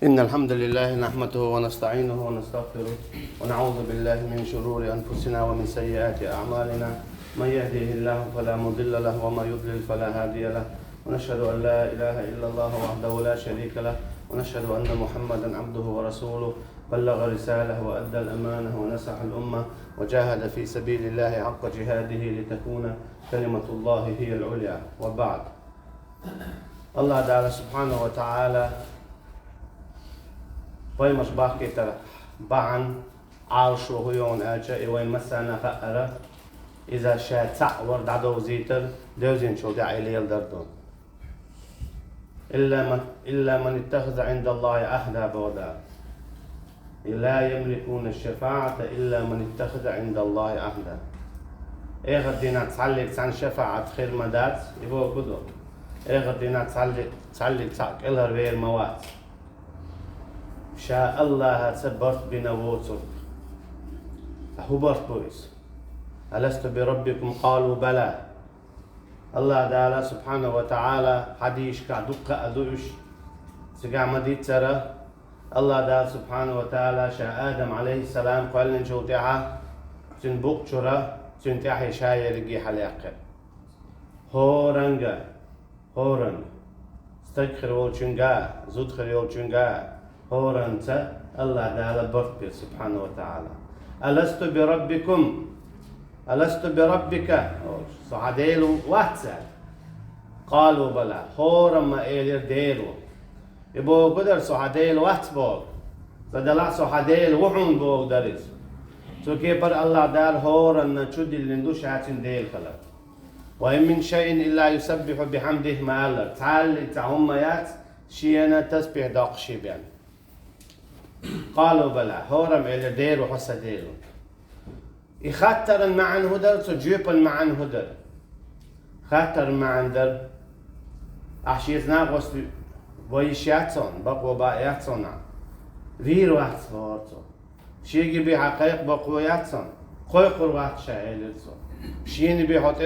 إن الحمد لله نحمده ونستعينه ونستغفره ونعوذ بالله من شرور أنفسنا ومن سيئات أعمالنا. من يهده الله فلا مضل له ومن يضلل فلا هادي له. ونشهد أن لا إله إلا الله وحده لا شريك له. ونشهد أن محمدا عبده ورسوله بلغ رسالة وأدى الأمانة ونصح الأمة وجاهد في سبيل الله حق جهاده لتكون كلمة الله هي العليا. وبعد، الله تعالى سبحانه وتعالى ويمش باقي ترى بعن عرش وهيون أجا وين مسنا فأرة إذا شاء تعور دعو زيتر دوزين شو داعي ليل دردون إلا من اتخذ عند الله عهدا بودا لا يملكون الشفاعة إلا من اتخذ عند الله عهدا. إيه غدينا تعلق عن شفاعة خير مدات يبغى كده. إيه غدينا تعلق إلها غير موات. شاء الله سبرت بنووتك هبرت بويس ألست بربكم قالوا بلى. الله تعالى سبحانه وتعالى حديش كعدق أدوش سقع مديت ترى. الله تعالى سبحانه وتعالى شاء آدم عليه السلام قال نشو تعا تنبق شرا تنتحي شاية لقي حلاقة هورنجا استغفر والشنجا زدخر والشنجا هورنتا. الله تعالى برت سبحانه وتعالى ألست بربكم ألست بربك صعديلو واتسال قالوا بلى هورما إيلير ديلو يبو قدر صعديل واتبول فدلع صعديل وحون بو درس سو كيبر الله دار هورن تشد اللي ندوش عاتين ديل خلا. وإن من شيء إلا يسبح بحمده ما الله تعالى تعميات شينا تسبح داقشي بيان. قالوا بلى هورم إلى دير وحسا ديرو يخطر معن هدر تجيب معن هدر خطر معن در أحشيز ناقص ويشياتون بقوا باياتون رير واحد سوارتو شيء بحقيق بقوا ياتون خويق واحد شايلتو شيء بحط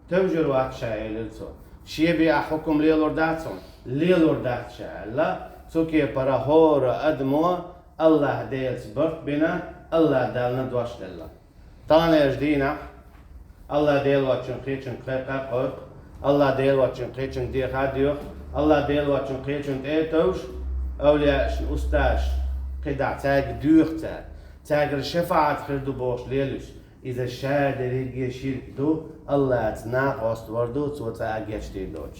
توجر واحد شايلتو شيء بحكم ليلورداتون ليلوردات شايلا سوكي برا هورا أدمو الله ديلس برت بنا الله دالنا دوش دلا طانا يجدينا الله ديل واتشن قيتشن قيق الله ديل واتشن قيتشن دي خاديوخ الله ديل واتشن قيتشن تيتوش أولياء أستاش قدع تاج دوختا تاج الشفاعة خردو بوش ليلوش إذا شادر يجي شيرك دو الله تناقص وردو تاج يشتي دوش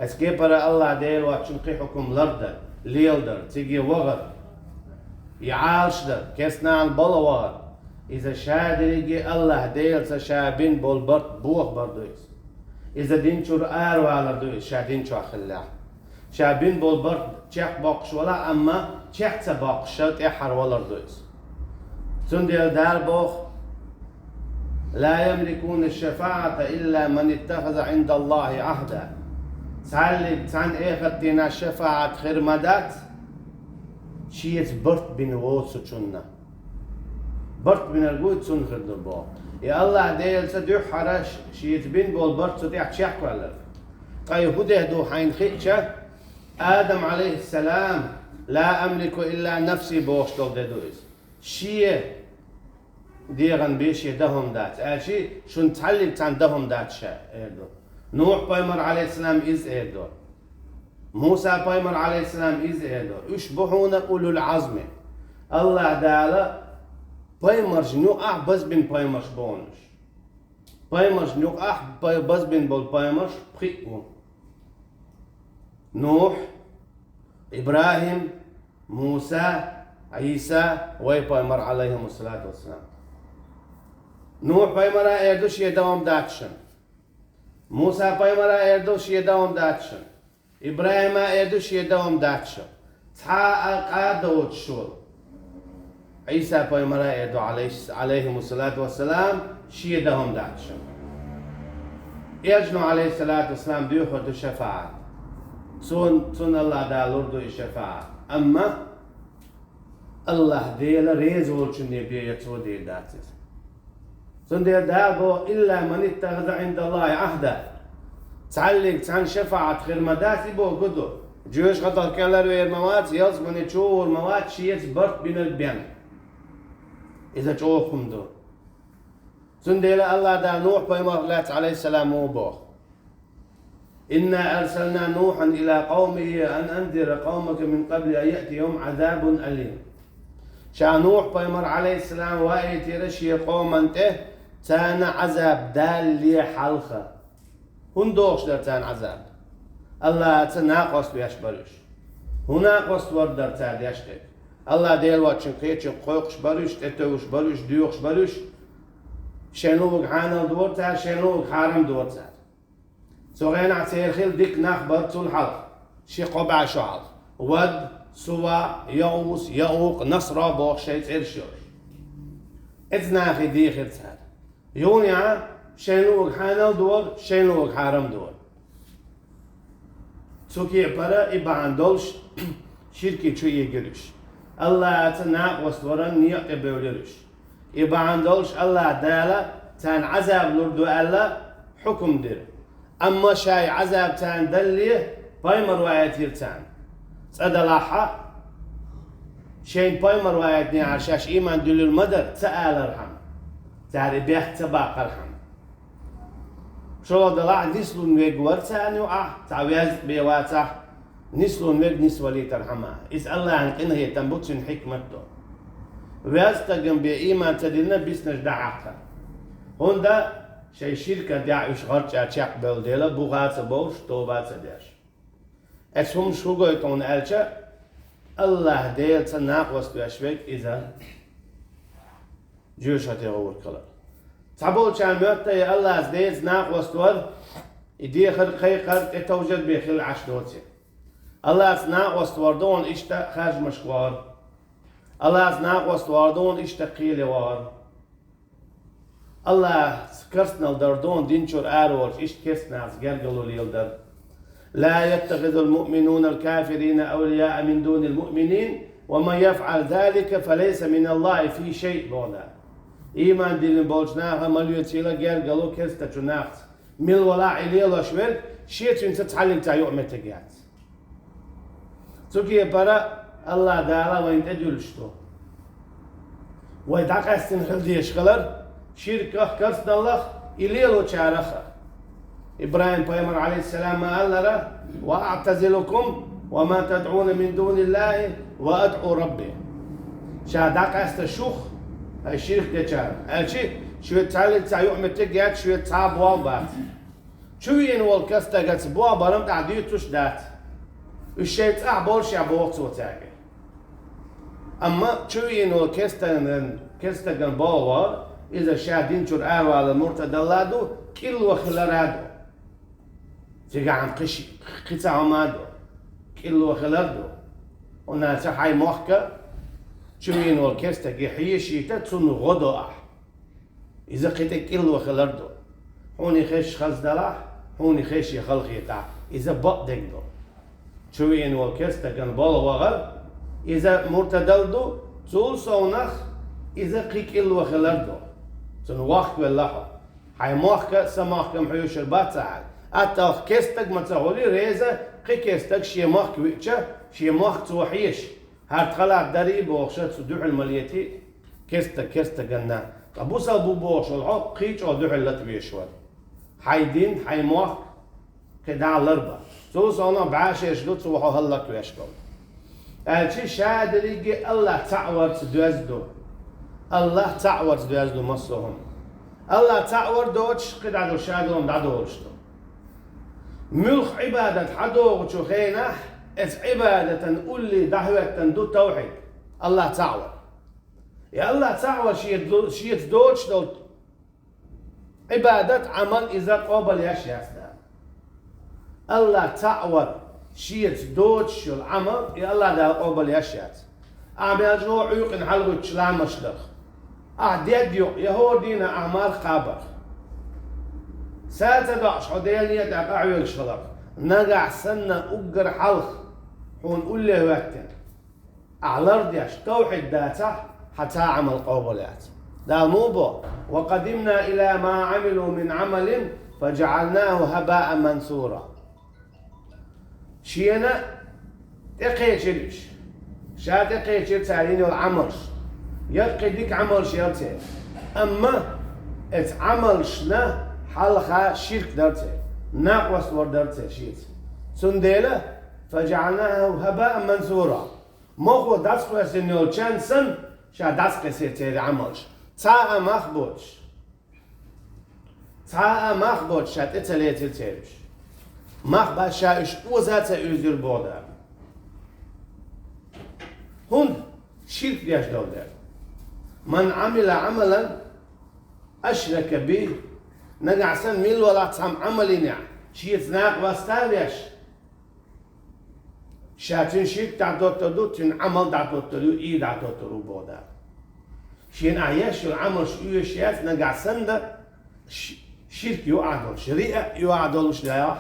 اسكي برا الله ديل واتشن قيحكم لردر ليلدر تيجي وغر يعالش در كسنا البلا وغر إذا شادر يجي الله ديل سشابين بول برد بوخ بردويس إذا دينشور آرو على دويس شادين شو أخلاه شابين بول برد تشيح باقش ولا أما تشيح تباقشت إحر ولا دويس سندل دار بوخ لا يملكون الشفاعة إلا من اتخذ عند الله عهدا. تعلق عن إيه خدينا شفاعة خير مدات شيء برت بين ووسو شنا برت بين الجود سن خد البا يا الله ديل سديح حرش شيء بين بول برت سديح شيح ولا قاي هده دو حين خيشة آدم عليه السلام لا أملك إلا نفسي بوش دو دويس شيء ديغن بيش يدهم دات شيء شو تعلق عن دهم دات شيء نوح بايمر عليه السلام إز إيدو موسى بايمر عليه السلام إز إيدو يشبهون أولو العزم. الله تعالى بايمر جنو بس بين بايمر بونش بايمر جنو بس بين بول بايمر بخيئون نوح إبراهيم موسى عيسى وي بايمر عليهم الصلاة والسلام. نوح بايمر إيدوش يدوم داتشن موسى بايمرا إيردوش يداوم داتشن إبراهيم إيردوش يداوم داتشن تحقق قادوت شول عيسى بايمرا إيردو عليهم الصلاة والسلام شي يداوم داتشن يجنو عليه الصلاة والسلام ديوخو دو شفاعة سون الله دالوردو الشفاعة أما الله ديلا ريزول شنو بيتو دي داتس سون ديل دابو إلا من اتخذ عند الله عهدا تعلق عن شفاعة خير مداسي بو قدو جوش خطر كالر وير مواد يلز من تشور مواد شيت برت بين البيان إذا تشوفهم دو سندل الله دا نوح بيمغلات عليه السلام وبوه إنا أرسلنا نوحا إلى قومه أن أنذر قومك من قبل أن يأتي يوم عذاب أليم شا نوح بيمر عليه السلام وآيتي رشي قوما تان عذاب دال لي حلقة هندوش در تان عذاب الله تناقص بيش برش هناقص وردر تان يشتك الله ديل واتشن قيتشن قوقش برش تتوش برش ديوخش برش شنوك حانل دور تان شنوك حارم دور تان سوغين عسير خيل ديك نخبر تول حلق شي قبع شعر ود سوا يغوس يغوق نصرا بوخ شيت إرشور إتناخي دي خير تان يونيا شنوك حانل دور شنوك حارم دور سوكي برا إبان دولش شركي شو يجرش الله تناقص ورن نيق بولرش إبان دولش الله دالا تان عذاب لردو الله حكم دير أما شاي عذاب تان دليه بايمر وايتير تان صدلاحة شين بايمر وايتني عشاش إيمان دل المدر تآل الرحم تعري بيح تباق الرحم شو دلاع نسلون ويق ورتاني وآه تعويز بيواتح نسلون ويق نسولي ترحمها إس الله عن إنه تنبتشن حكمته ويستقم بإيمان تدلنا بيسنج دعاقها هوندا شي شركة دعوش غرچا چاق بلديلا بوغات بوش توبات ديش اسهم شو قويتون ألچا الله ديل تناقوس بيشبك إذا جوشة غور كلا تعبول چان ميوتا الله ديل ناقوس دور إدي خلق خيقر اتوجد بخل عش دوتي الله ناقوس دور دون اشتا خارج مشكوار الله ناقوس دور دون اشتا قيل وار الله كرسنا الدردون دينشور آرور إيش كرسنا زجرجلو ليلدر لا يتخذ المؤمنون الكافرين أولياء من دون المؤمنين ومن يفعل ذلك فليس من الله في شيء بودا إيمان دين بولجناها مليوتيلا جرجلو كرستا جناخت مل ولا عليلا شوير شيء أنت تتعلم تايو متجات توكي برا الله دالا وين تجلشتو ويدعك استنخل ديش خلر شركة كرسنا الله إليلو شارخة إبراهيم بيمر عليه السلام قال له وأعتزلكم وما تدعون من دون الله وأدعو ربي شاداك استشوخ هاي شركة شار هالشي شو تعلم تعيو متجات شو تعب والبات شو ينول كستا قت بوا برم تعديو تشدات الشيء تعبور شعبوق صوتاك أما شو ينول كستا قن باور إذا شاهدين شر آروا على المرتدى اللادو كل وخلرادو تيجا عن قطع مادو كل وخلردو وناس حي موحكا شوين والكستا جحية شيتا تسون غدو إذا قيتا كل وخلردو هوني خش خز دلاح هوني خش يخلق يتع إذا بق دقدو شوين والكستا كان بالا وغر إذا مرتدلدو تول صونخ إذا قي كل وخلردو تون واخك والله هاي موحكا سماحكا محيوش الباتعال أتا كستك ما تقولي ريزة قي كستك شي موحك ويتشا شي موحك توحيش هاد خلع دريب وخشت سدوح المليتي كستك قلنا أبوس أبو بوش الحق قيش ودوح اللتبيشوال هاي دين هاي موحك كدع الأربع توس أنا بعاش يشدود سوحو هلك ويشكل الشي شادريجي الله تعور تدوزدو الله تعور تدوزدو مصهم الله تعور دوتش قد عدو شادلهم دعدوشتو ملخ عبادة حدوغ شخينة إس عبادة نقول لي دعوة دو توحيد الله تعور يا الله تعور شيت دوتش دو عبادة عمل إذا قابل يشياسنا الله تعور شيت دوتش العمل يا الله دا قابل يشياس أعمل جو عيوق نحلغو تشلام مشلخ أعداد يهودينا أعمال خابر ساتدعش عديانية تقعوا الشلق نقع سنة أقر حلق حون قول له وقتين أعلر ديش توحيد داتا حتى عمل قابلات دا موبو وقدمنا إلى ما عملوا من عمل فجعلناه هباء منثورا شينا تقيتش شاد تقيتش تعلين العمل يبقى ديك عمل شيرتين أما عمل شنا حلقة شرك درته ناقص ودرته شيت سنديله فجعلناه هباء منثورا مخو داسكو سنيول چانسن شا داسكو سيتي عملش تا مخبوش شات اتليتل تيرش مخبا شايش وزات özür بودا هون شرك دياش دولار من عمل عملا أشرك به نقعسن ميل ولا تسام عملنا شيء ناق واستاويش شاتين شيك تعطوتو تن عمل تعطوتو إيه تعطوتو بودا شين عياش العمل شو شيات نقعسن ده شرك يوعدول شريعة يوعدولش لا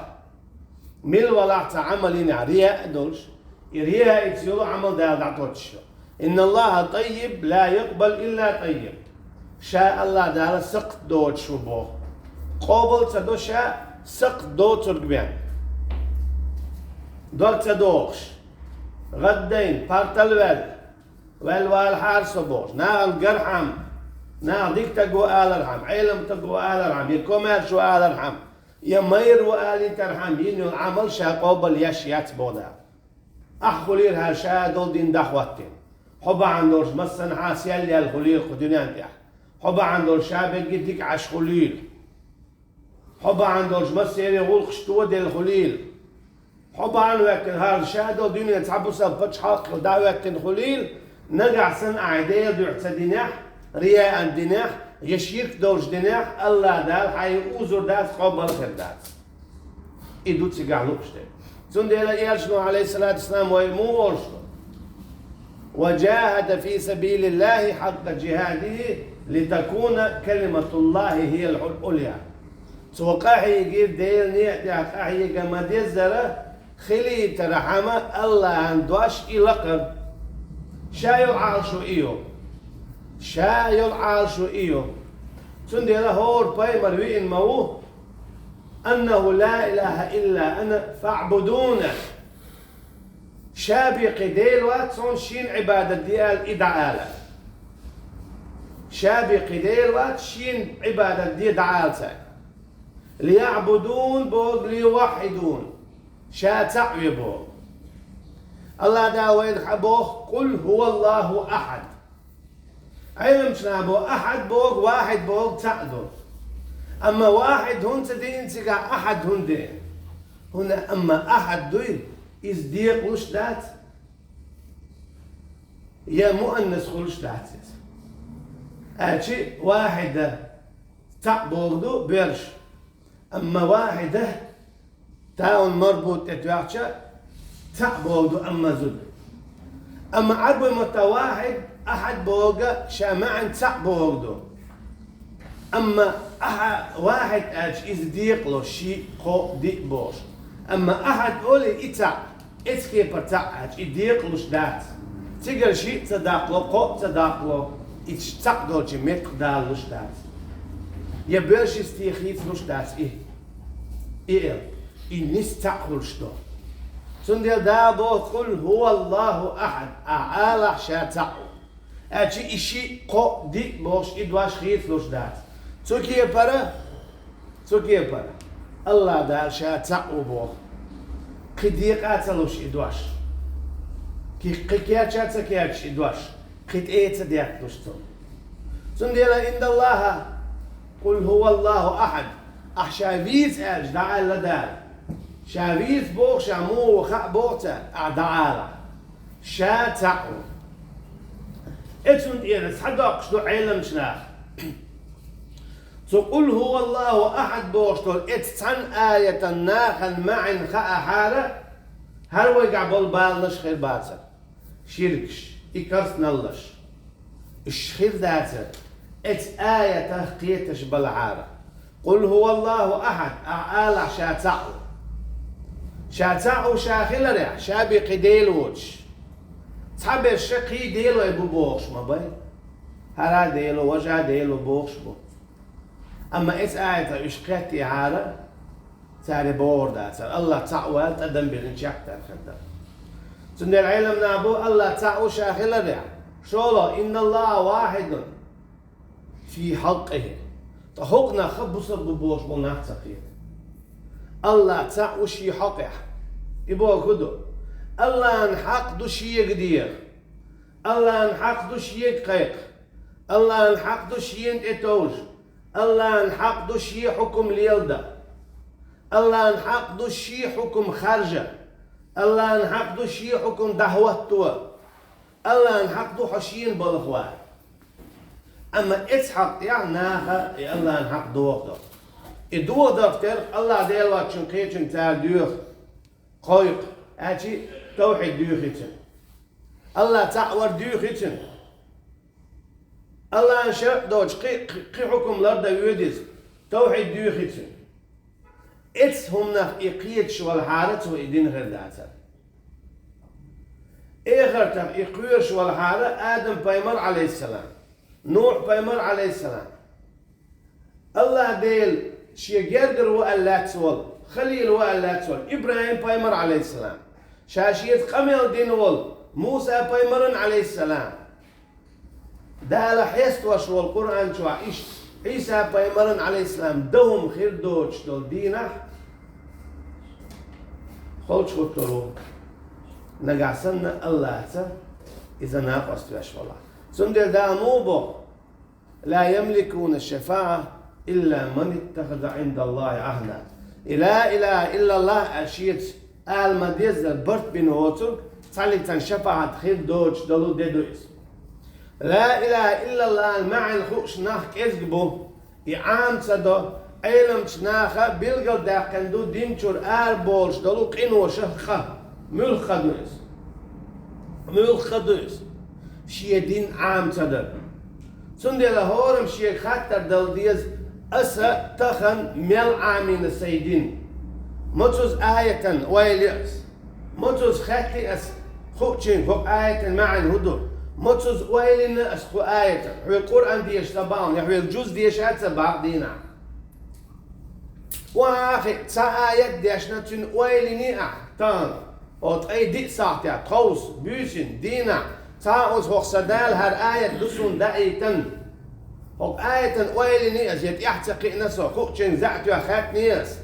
ميل ولا تعملنا رياء دولش رياء يتسيلو عمل ده تعطوتش إن الله طيب لا يقبل إلا طيب شاء الله دار سقط دوت شبو قابل تدو شاء سقط دوت ترقبان دوت تدوخش غدين بارتل والحار صبوش نال قرحم نال ديك تقو آل الرحم علم تقو آل الرحم يكمل شو آل الرحم يمير وآل ترحم ينو العمل شاء قابل يشيات بودا أخولير هالشاء دول دين دخواتين حبا عندوش مثلا حاسيال لي الخليل خدنان تيح حبا عندوش شابك يديك عش خليل حبا عندوش مثلا يقول خشتوه دي الخليل حبا عن وقت هار شادو دنيا تعبو سبتش حق ودعو وقت الخليل نقع سن عيدية دعت ديناح رياء ديناح يشيرك دوش ديناح الله دال حي اوزر دات قبل خير دات إدو تسيقع لوكشتين سن ديلا إيالشنو عليه الصلاة والسلام ويمو ورشنو وجاهد في سبيل الله حق جهاده لتكون كلمة الله هي العليا سوقاحي يجيب ديل نيعتي حقاحي كما ديزرة خلي ترحمة الله عندوش إلقب شايل عالشو إيو سندي هور باي مروين موه أنه لا إله إلا أنا فاعبدونه شابي قديل واتسون شين عبادة ديال إدعالة شابي قديل وات شين عبادة دي دعالة ليعبدون بوغ ليوحدون شا تعوي بوغ الله داويد حبوه قل هو الله أحد علم شنابو أحد بوغ واحد بوغ تعدل أما واحد هون تدين تقع أحد هون دين هنا أما أحد دوين إز ديق وش دات يا مؤنث خلش دات أشي واحدة تعبوردو بيرش أما واحدة تاون مربوط تتوعشة تعبوردو أما زد أما عربي متواحد أحد بوغا شامعا تعبوردو أما واحد أش إز ديق لو شي قو ديق بوش أما أحد أولي إتع إتكي برتاعج إديق لش دات تقر شيء تداقلو قو تداقلو إتشتاقدو جميق دال لش دات يبرش استيخيت لش دات إيه نستعقل شدو سندل دابو قل هو الله أحد أعالح شاتعو أجي إشي قو دي بوش إدواش خيت لش دات توكي برا الله دال شاتعو بو قديقات لوش إدواش كي قياتشات كياتش إدواش قد إيه تديك دوستو سنديلا إن الله قل هو الله أحد أحشافيت أرج دعال لدال شافيت بوغ شامو وخاء بوغتا أعدعالا شاتعو إتسند إيرس حدوق شدو علم شناخ قل هو الله أحد بوغشتول إتسان آية ناخل معن خاء حالة هل ويقع بالبال نش خير باتر شركش إكرس نلش الشخير ذاتر إت آية تحقيتش بالعارة قل هو الله أحد أعالى شاتعو شاخل ريح شابي قديل وش صحابي الشقي ديلو يبو بوغش ما بين هلا ديلو وجه ديلو بوغش بو أما إس آية إشقاتي عارة تاري بوردا تار الله تعوال تقدم بالإنشاق تار خدام سند العلم نابو الله تعو شاخل الرع شولا إن الله واحد في حقه تحقنا خبص ببوش بناتقيه الله تعو شي حقه يبغى كده الله نحق دو شي يقدير الله نحق دو شي يقيق الله نحق دو شي ينتوج الله نحق دو شي حكم ليلده الله نحق دو شي حكم خارجه الله نحق دو شي حكم دعوته الله نحق دو حشين بالخوار اما اسحق يعني ناخا الله نحق دو وقت الدو دفتر الله ديال وقت شنقيتن تاع دوخ قايق هاتي توحيد دوخيتن الله تعور دوخيتن الله انشاء دوج قي حكم الارض يوديس توحيد دوخيتن اتس هم نخ اقيت شو الحارة وإدين غير داتر اخر تم اقوير شو الحارة آدم بيمر عليه السلام نوح بيمر عليه السلام الله ديل شي جرجر وقال تسول خليل وقال تسول إبراهيم بيمر عليه السلام شاشية قميل دين ول موسى بيمرن عليه السلام ده لحيست وشو القرآن شو عيش عيسى بيمرن عليه السلام دهم خير دوش دول دينه خلش وطرو نقع سنة الله إذا ناقص فيش والله سندر دا نوبو لا يملكون الشفاعة إلا من اتخذ عند الله عهدا لا إله إلا الله أشيت آل مديز البرت بن هوتر تعلي تنشفاعة خير دوش دلو ديدويس لا إله إلا الله المع الخوش ناخ كذبو يعام صدو علم تناخا بيلقل داقندو دينشور بولش دلو قينو شخخا ملخدوس شي دين عام صدر سندي لهورم شي خاطر دل ديز أسا تخن ميل عامين السيدين متوز آية ويليس متوز خاتي أس خوتشين فوق آية مع الهدو متوز ويلين أس خو آية هو القرآن ديش تباون هو الجزء ديش هاتسبع دينا واخي تا آيات ديش نتون ويليني أحتان وط أي دي ساعتي قوس بيشن دينا تاوز هو صدال هر آية دسون دايتن هو آية ويليني أزيد يحتقي نسو خوتشين زعتو أخات نيس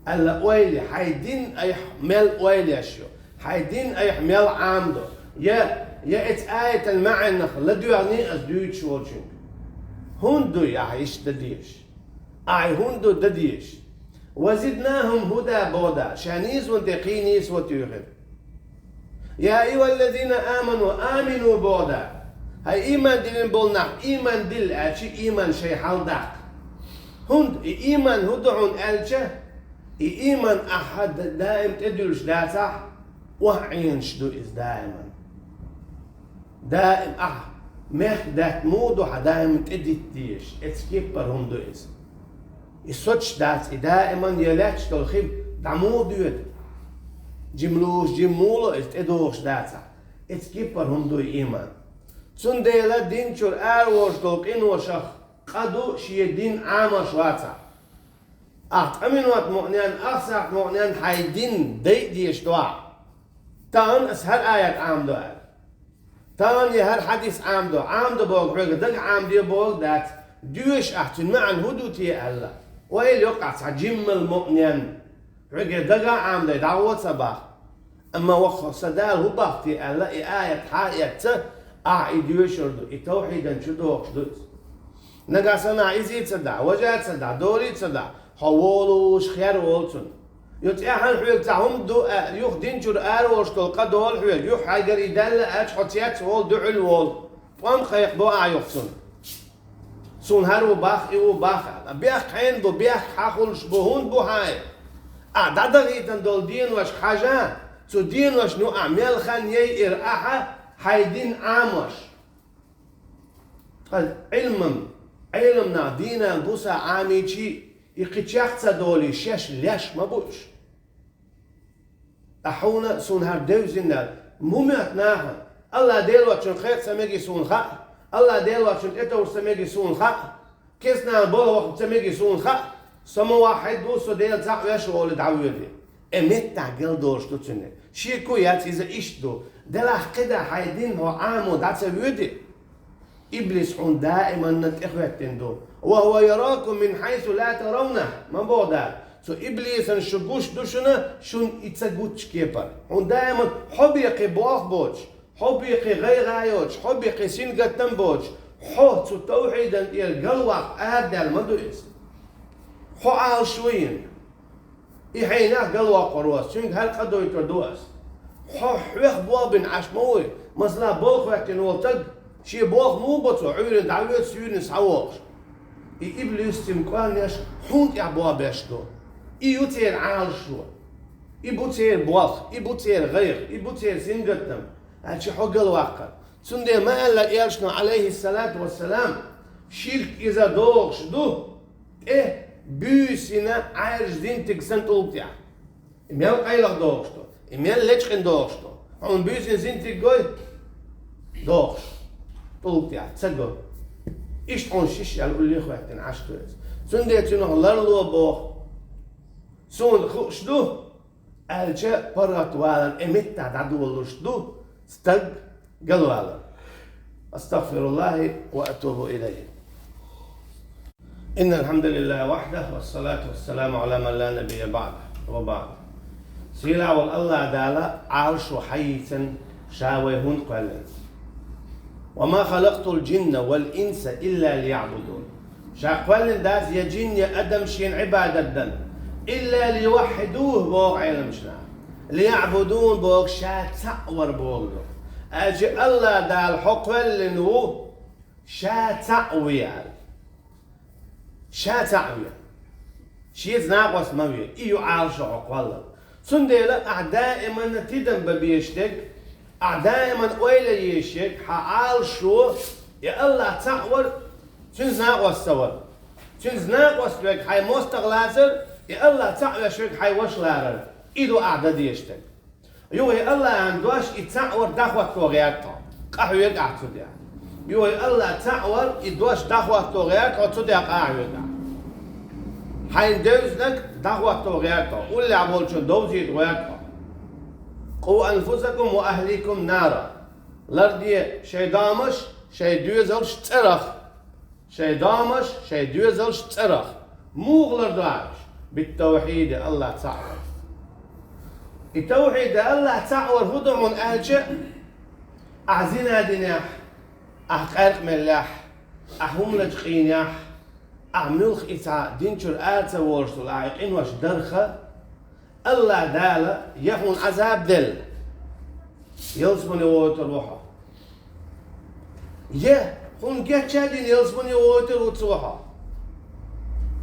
ألا ويلي حيدين أي مل ويلي أشيو حيدين أي مل عامدو يا ات آية المعنى لدو يعني أزدويت شوالشين هندو يعيش دديش هندو دديش وزدناهم هدى بودا شانيز وانتقينيس وتيوخن يا أيها الذين آمنوا بودا هاي إيمان دلين بولنا إيمان دل أشي إيمان شي حالداك هند إيمان هدعون ألشة إيمان أحد دائم تدلش داسح وعين شدو إز دائم مهدات مودو دائم تديتيش اتسكيبر هندو إز السوتش داس دائما يلاتش تلخيب دعمودو يد جملوش جمولو إز تدوش داسح اتسكيبر هندو إيمان سنديلا دين شور وش دولقين وشخ قدو شي دين عام شواتا أمين وات مؤنيان أخسر مؤنيان حيدين ديش دواع تان أسهل آيات عام دوال تان يهر حديث عام دو بوغ حقا دق عام دي بوغ دات دوش أحتن معن هدوتي ألا وإل يقع جم المؤنيان حقا دق عام دي دعوة صباح أما وخ صدال هو باختي ألا آيات حايات دوش ردو توحيدا شدوش دوس نقاسنا إزي تصدع وجات تصدع دوري تصدع حوالوش خير والتون يتأهل حوالك تعهم دو يخدين شر وش تلقى دول حوال يح حاجر يدل أش حتيات وال دعل وال فان خيق بو يخصن سون هرو باخ بيخ حين بو بيخ حاخلش بهون بو هاي دادغيتن دول دين وش حاجة تو دين وش نو أعمال خان يير حيدين عامش علمنا دينا بوسا عاميشي يقتشاخت دولي شاش لاش ما بوش أحونا سون هار دوزنا مميت ناها الله ديل واتشون خير سميجي سون خا الله ديل واتشون اتور سميجي سون خا كيسنا بول وقت سميجي سون خا سمو واحد بوسو ديل تعويش ولد عويدي امت تعقل دورش تتسنه شيكو يات إذا إشتو دلح كده حيدين هو عامو دعت ويدي إبليس حون دائما نتأخواتين دو وهو يراكم من حيث لا ترونه ما بودا سو إبليس أن شقوش دوشنا شون يتسقوتش كيبر حون دائما حب يقي بواخ بوش حب يقي غير غايوش حب يقي سين قتن بوش حو سو توحيدا القلوق آدال مدويس حو عال شوين إحينا قلوق ورواس شنك هل قدو يتردواس حو حويخ بوابن عشموي مثلا بوخ وقتين والتق شي بوخ مو بطو عيرن دعويت سيون سعوش إبليس تمكوان يش حونت يا بواب يشدو يوتير عال شو يبوتير بوخ يبوتير غير يبوتير سنقتم هادشي حق الواقع سندي ما قال لك ياشنا عليه الصلاة والسلام شيلك إذا دوغش دو إيه بيسنا عارج دين تكسن طولتيا إميال قيلق دوغشتو إميال ليشخن دوغشتو هون بيسن زين تقوي دوغش طولتيا تسقو إيش تقول شيش يقول لي خواتين عشتو سندي تنو لرلو بوخ سون شدو ألجا برات والا إمتع دعدو الله شدو استق قالوا هذا أستغفر الله وأتوب إليه إن الحمد لله وحده والصلاة والسلام على من لا نبي بعده وبعد سيلا والله دالا عرش حيثا شاويهن قلن وما خلقت الجن والإنس إلا ليعبدون شاقوالن داز يجين يا أدم شين عبادة إلا ليوحدوه بوغ علم شنا ليعبدون بوغ شا تأور بوغ أجي الله دال حقوالن هو شا تأويال شا تأويال شيز ناقص مويل إيو عارش حقوالن سنديلا دائما تدن ببيشتك دائما ويلا يشك حعالشو يا الله تأور شنز ناقص سور شنز ناقص بك حي مستغلازر يا الله تعالى شوك حي وش لارر إيدو أعداد يشتك يوهي الله عندوش يتعور دخوة توغياتا قحو يقع توديا يوهي الله تعور يدوش دخوة توغياتا وتوديا قحو يقع حي ندوزنك دخوة توغياتا واللي عبول شو دوزي توغياتا قو أنفسكم وأهليكم نارا لردية شي دامش شي دوزلش ترخ شي دامش شي دوزلش ترخ موغلر داعش بالتوحيد الله تعور التوحيد الله تعور هدع من أهلش أعزينا ديناح أحقارق ملاح أحوم لجقيناح أعملخ إتعا دينشر آتا ورسول عايقين واش درخة الله دالا يخون عذاب دل يلزمني ووتر روحا خون جات شادين يلزمني ووتر وتروحا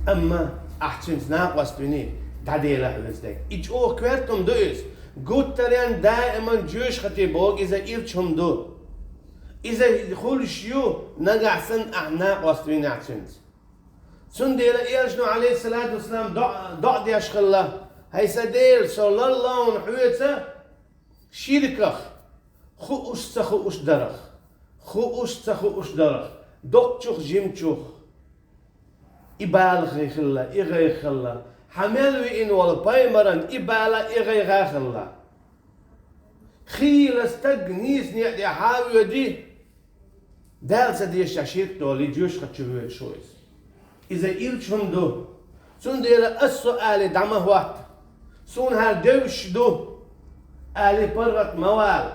أما أحسن ناقص بني دادي لحظتك إيش كوارتم دوس قلت ترين دائما جوش خطيبوك إذا إيرتشهم دو إذا يدخل شيو نقع سن ناقص بني أحسن سندير إيرجنو عليه الصلاة والسلام ضع دي أشخله هاي سدير صلى الله ونحويته شيركخ خو أش درخ خو أش درخ دكتشوخ جيمتشوخ إبالغ يخلا إغا يخلا حملوي إن ولا بايمرن إبالا إغا يخلا خيل استغنيس نيا حاوي دي دال سدي شاشيت دولي جوش خطشوي شويس إذا إلشهم دو سون دير السؤال دعمه وقت سون هالدوش دو آلي برغت موال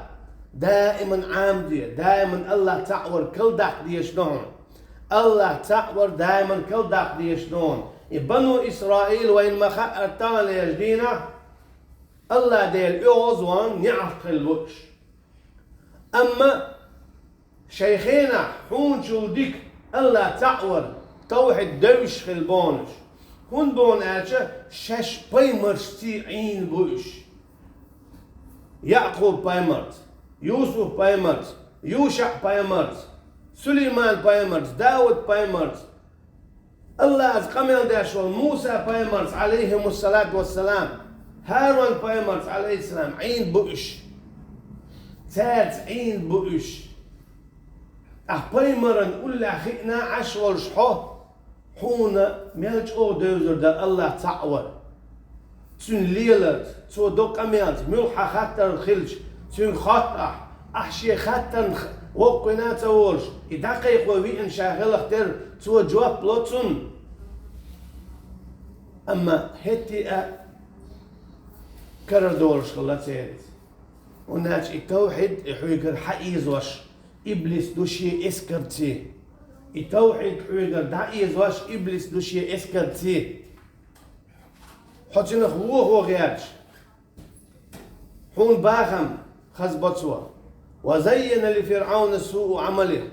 دائما عامدي دائما الله تعور كل دق ديشنون الله تعور دائما كل دق ديشنون بنو إسرائيل وإن ما خأرتان ليجدينا الله ديل يوزوان يعقل الوش أما شيخينا حون شو ديك الله تعور توحد دوش خلبونش هون بون آتشا شش بايمرستي عين بوش يعقوب بايمرت يوسف بايمرت يوشع بايمرت سليمان بايمرت داود بايمرت الله از قميل داشول موسى بايمرت عليهم الصلاة والسلام هارون بايمرت عليه السلام عين بوش تات عين بوش بايمرن أولا خينا عشور شحو حونا ميلج او دوزر دا الله تعور تون ليلت تو دوق أميالت ملحة خطر خلج تون خطأ أحشي خطر وقنات ورش دقيق وبيئن شاغل اختر تو جواب لوتون أما هتي كرر دورش خلات سيرت وناج التوحيد يحويقر حقيز وش إبليس دوشي إسكرتي التوحيد يحويقر دعيز وش إبليس دوشي إسكرتي حتى هو غيرش حون باخم خزبتسوا وزين لفرعون سوء عمله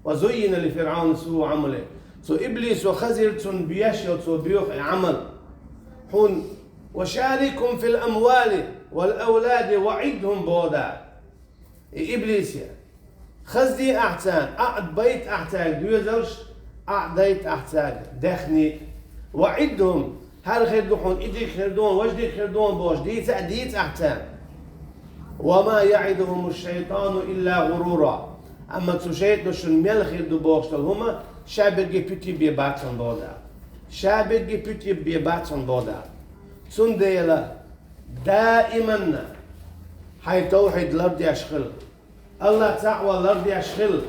وزين لفرعون سوء عمله سو إبليس وخزرتون بيشيط بيوخ عمل حون وشاركهم في الأموال والأولاد وعدهم بودا إبليس خزدي أحتاج أعد بيت أحتاج دوزرش أعديت أحتاج دخني وعدهم هل خردون إدي خردون وجدي خردون بوش ديت أحتاج وما يعدهم الشيطان إلا غرورا أما تشيط نشن ملخ دوبوش هما شابرجي بيتي بيباتن بودا شابرجي بيتي بيباتن بودا سنديلا دائما حي توحيد الأرض يشخل الله تعوى الأرض يشخل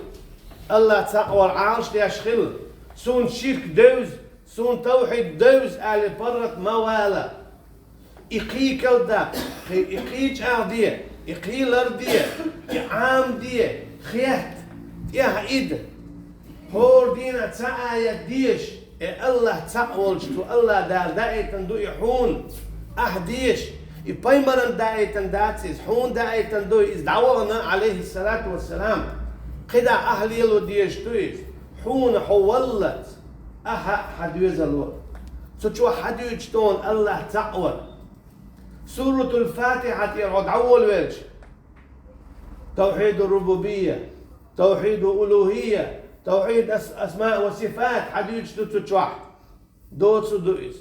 الله تعوى العرش يشخل سون شرك دوز سون توحيد دوز على برة موالا إقيك الدا إقيج أرضية إقي الأرضية إعام دية خيات يا إيد هور دينا تعايا ديش الله تعولش تو الله دار دايتن دو يحون أحديش يبايمرن دايتن داتيس حون دايتن دو إز دعوغنا عليه الصلاة والسلام قدا أهل يلو ديش تويس حون حولت أها حدويز الوقت سوچو حدويج تون الله تعول سورة الفاتحة يرعد عول ويلش توحيد الربوبية توحيد الألوهية توحيد أسماء وصفات حدويج تتشوح دوتسو دوئس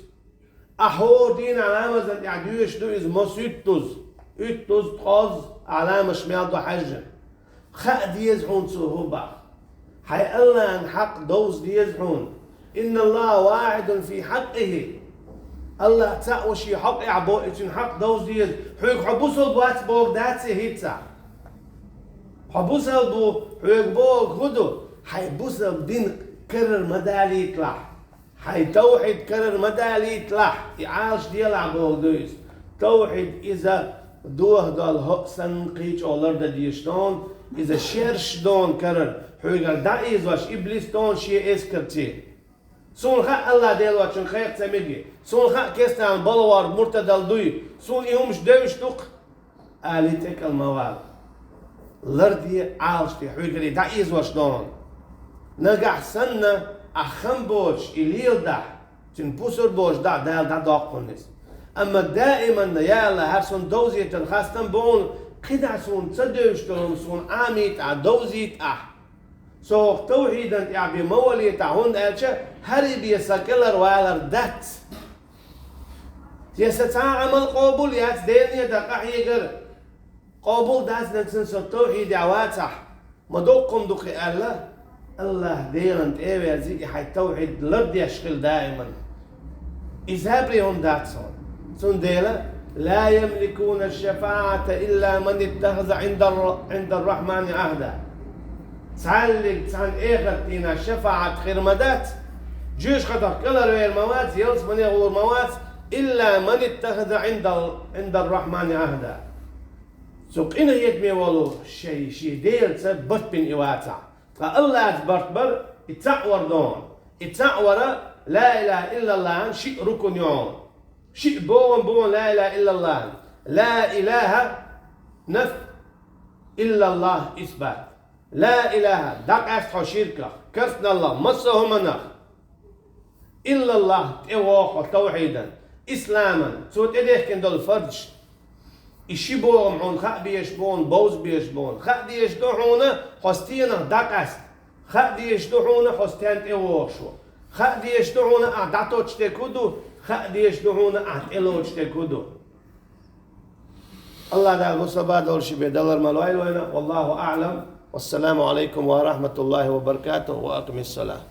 أحو دين علامة زن يعدويش دوئس مسيطوز اتوز تخوز علامة شميال دو حجة خاء ديزحون سوهوبا حي الله ان حق دوز ديزحون إن الله واحد في حقه الله تأوشي حق يعبو إتن حق دوز ديز حيك حبوسل بوات بوغ داتي هيتسا حبوسل بو حيك بوغ خدو حيبوسل دين كرر مدالي يطلع حي توحيد كرر مدالي يطلع يعالش ديال بوغ دوز توحيد إذا دوه دال هقسن قيج أولر ديشتون إذا شيرش دون كرر حيك دائز واش إبليس دون شي إسكرتي سون خا الله ديال واتشن خير تمجي سون خا كيستان بلوار مرتدل دوي سون يهمش دوش توق آلتك الموال لردي عالشتي حويقري دعيز واش دون نقع سنة أخم بوش إليل دع تنبوسر بوش دع دال دع داقونس أما دائما يا الله هرسون دوزيت الخاستن بون قدع سون تصدوش دون سون عاميت عدوزيت سو توحيدا يعني مولي تعون ألشة هري بيسكلر والر دات يستعمل قبول يات دينيا دقح يجر قبول داس نكسن سو توحيد عواتح مدوقم دقي الله ديرن تأوي زيك حي توحيد لرد يشغل دائما إذهبريهم داتسون سون ديلا لا يملكون الشفاعة إلا من اتخذ عند الرحمن عهدا تعلق عن إخرتنا شفاعة خير مدات جيش خطر كلر وير موات يلس من يغور موات إلا من اتخذ عند الرحمن عهدا سوق إنه يتمي والو شيء ديل تبت بين إواتع فالله أتبرتبر اتعور دون اتعور لا إله إلا الله شيء ركن يوم شيء بون لا إله إلا الله لا إله نف إلا الله إثبات لا إله داك أفتح شركة كرسنا الله مصه منخ إلا الله تواخ توحيدا إسلاما سوت إليه كندل فرج إشي بوغم عون خاء بيشبون بوز بيشبون خاء ديشدوحونا حستينا داك أست خاء ديشدوحونا حستيان تواخشو خاء ديشدوحونا أعداتو تشتكودو خاء ديشدوحونا أعدلو تشتكودو الله دا مصابة دول شبه دولار مالوائل والله أعلم والسلام عليكم ورحمة الله وبركاته وأقم الصلاة